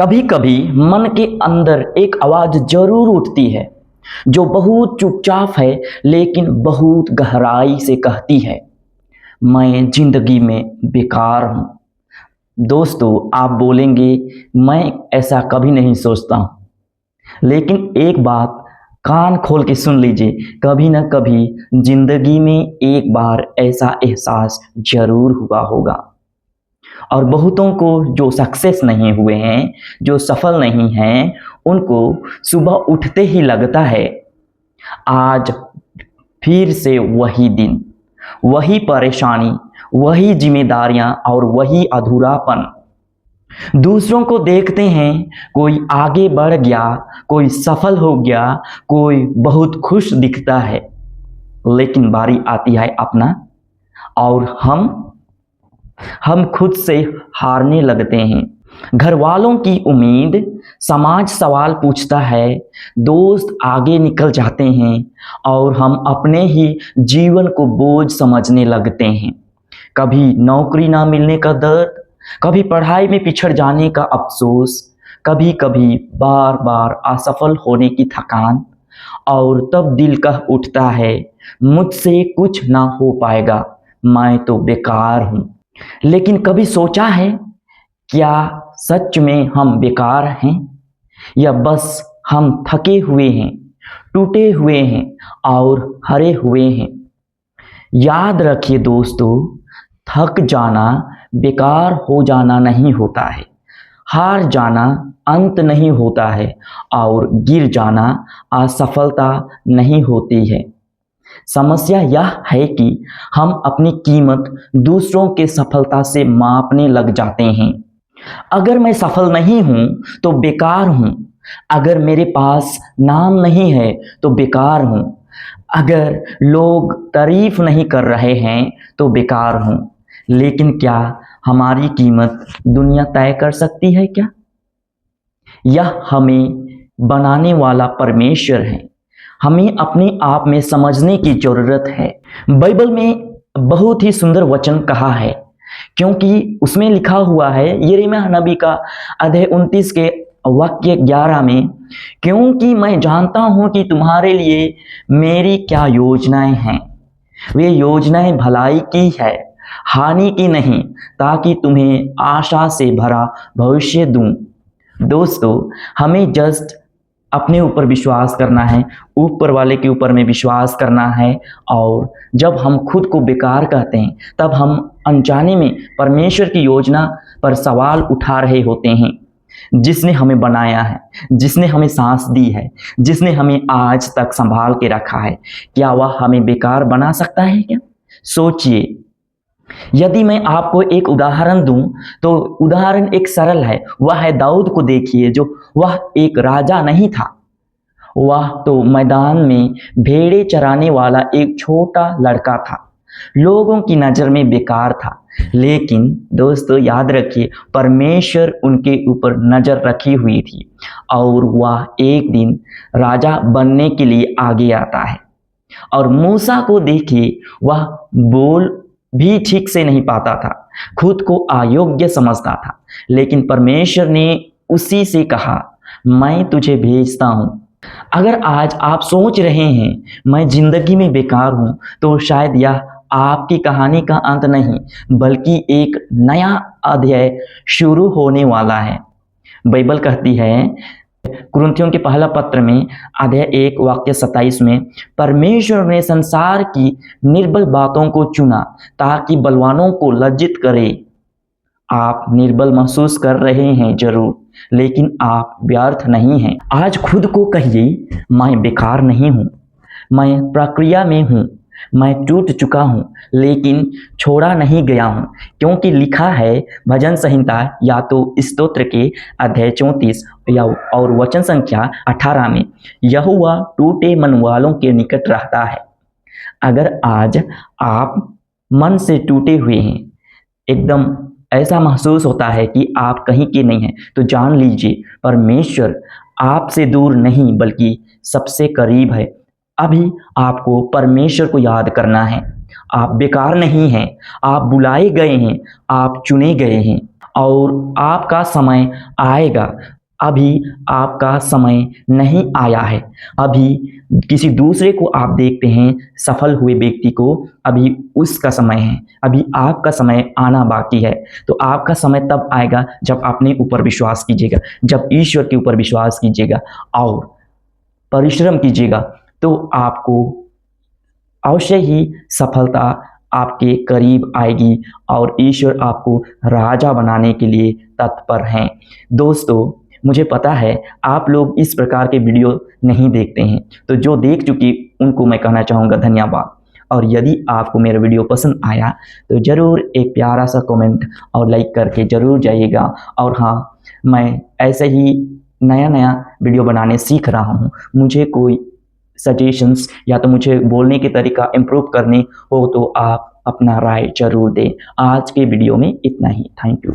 कभी कभी मन के अंदर एक आवाज जरूर उठती है जो बहुत चुपचाप है लेकिन बहुत गहराई से कहती है, मैं जिंदगी में बेकार हूँ। दोस्तों, आप बोलेंगे मैं ऐसा कभी नहीं सोचता हूँ, लेकिन एक बात कान खोल के सुन लीजिए, कभी ना कभी जिंदगी में एक बार ऐसा एहसास जरूर हुआ होगा। और बहुतों को जो सक्सेस नहीं हुए हैं, जो सफल नहीं हैं, उनको सुबह उठते ही लगता है आज फिर से वही दिन, वही परेशानी, वही जिम्मेदारियां और वही अधूरापन। दूसरों को देखते हैं, कोई आगे बढ़ गया, कोई सफल हो गया, कोई बहुत खुश दिखता है, लेकिन बारी आती है अपना और हम खुद से हारने लगते हैं। घर वालों की उम्मीद, समाज सवाल पूछता है, दोस्त आगे निकल जाते हैं और हम अपने ही जीवन को बोझ समझने लगते हैं। कभी नौकरी ना मिलने का दर्द, कभी पढ़ाई में पिछड़ जाने का अफसोस, कभी कभी बार बार असफल होने की थकान, और तब दिल कह उठता है मुझसे कुछ ना हो पाएगा, मैं तो बेकार हूँ। लेकिन कभी सोचा है क्या सच में हम बेकार हैं, या बस हम थके हुए हैं, टूटे हुए हैं और हरे हुए हैं? याद रखिए दोस्तों, थक जाना बेकार हो जाना नहीं होता है, हार जाना अंत नहीं होता है, और गिर जाना असफलता नहीं होती है। समस्या यह है कि हम अपनी कीमत दूसरों के सफलता से मापने लग जाते हैं। अगर मैं सफल नहीं हूं तो बेकार हूं, अगर मेरे पास नाम नहीं है तो बेकार हूं, अगर लोग तारीफ नहीं कर रहे हैं तो बेकार हूं। लेकिन क्या हमारी कीमत दुनिया तय कर सकती है क्या? यह हमें बनाने वाला परमेश्वर है। हमें अपने आप में समझने की जरूरत है। बाइबल में बहुत ही सुंदर वचन कहा है, क्योंकि उसमें लिखा हुआ है यिर्मयाह नबी का अध्याय 29 के वाक्य 11 में, क्योंकि मैं जानता हूं कि तुम्हारे लिए मेरी क्या योजनाएं हैं, वे योजनाएं भलाई की है, हानि की नहीं, ताकि तुम्हें आशा से भरा भविष्य दूं। दोस्तों, हमें जस्ट अपने ऊपर विश्वास करना है, ऊपर वाले के ऊपर में विश्वास करना है। और जब हम खुद को बेकार कहते हैं तब हम अनजाने में परमेश्वर की योजना पर सवाल उठा रहे होते हैं, जिसने हमें बनाया है, जिसने हमें सांस दी है, जिसने हमें आज तक संभाल के रखा है। क्या वह हमें बेकार बना सकता है क्या? सोचिए। यदि मैं आपको एक उदाहरण दूं तो उदाहरण एक सरल है, वह है दाऊद को देखिए, जो वह एक राजा नहीं था, वह तो मैदान में भेड़ें चराने वाला एक छोटा लड़का था, लोगों की नज़र में बेकार था। लेकिन दोस्तों याद रखिए, परमेश्वर उनके ऊपर नज़र रखी हुई थी और वह एक दिन राजा बनने के लिए आगे आता है। और मूसा को देखिए, वह बोल भी ठीक से नहीं पाता था, खुद को अयोग्य समझता था, लेकिन परमेश्वर ने उसी से कहा, मैं तुझे भेजता हूं। अगर आज आप सोच रहे हैं मैं जिंदगी में बेकार हूं, तो शायद यह आपकी कहानी का अंत नहीं, बल्कि एक नया अध्याय शुरू होने वाला है। बाइबल कहती है कुरिन्थियों के पहला पत्र में अध्याय 1 वाक्य 27 में, परमेश्वर ने संसार की निर्बल बातों को चुना ताकि बलवानों को लज्जित करे। आप निर्बल महसूस कर रहे हैं जरूर, लेकिन आप व्यर्थ नहीं हैं। आज खुद को कहिए, मैं बेकार नहीं हूं, मैं प्रक्रिया में हूं, मैं टूट चुका हूं, लेकिन छोड़ा नहीं गया हूं, क्योंकि लिखा है भजन संहिता या तो स्तोत्र के अध्याय 34 या और वचन संख्या 18 में, यहोवा टूटे मन वालों के निकट रहता है। अगर आज आप मन से टूटे हुए हैं, एकदम ऐसा महसूस होता है कि आप कहीं के नहीं हैं, तो जान लीजिए परमेश्वर आपसे दूर नहीं बल्कि सबसे करीब है। अभी आपको परमेश्वर को याद करना है। आप बेकार नहीं हैं, आप बुलाए गए हैं, आप चुने गए हैं। और आपका समय आएगा। अभी आपका समय नहीं आया है। अभी किसी दूसरे को आप देखते हैं, सफल हुए व्यक्ति को, अभी उसका समय है, अभी आपका समय आना बाकी है। तो आपका समय तब आएगा जब अपने ऊपर विश्वास कीजिएगा, जब ईश्वर के ऊपर विश्वास कीजिएगा और परिश्रम कीजिएगा, तो आपको अवश्य ही सफलता आपके करीब आएगी और ईश्वर आपको राजा बनाने के लिए तत्पर हैं। दोस्तों, मुझे पता है आप लोग इस प्रकार के वीडियो नहीं देखते हैं, तो जो देख चुके उनको मैं कहना चाहूँगा धन्यवाद। और यदि आपको मेरा वीडियो पसंद आया तो ज़रूर एक प्यारा सा कमेंट और लाइक करके ज़रूर जाइएगा। और हाँ, मैं ऐसे ही नया नया वीडियो बनाने सीख रहा हूँ। मुझे कोई सजेशंस या तो मुझे बोलने के तरीका इम्प्रूव करने हो तो आप अपना राय ज़रूर दें। आज के वीडियो में इतना ही। Thank you.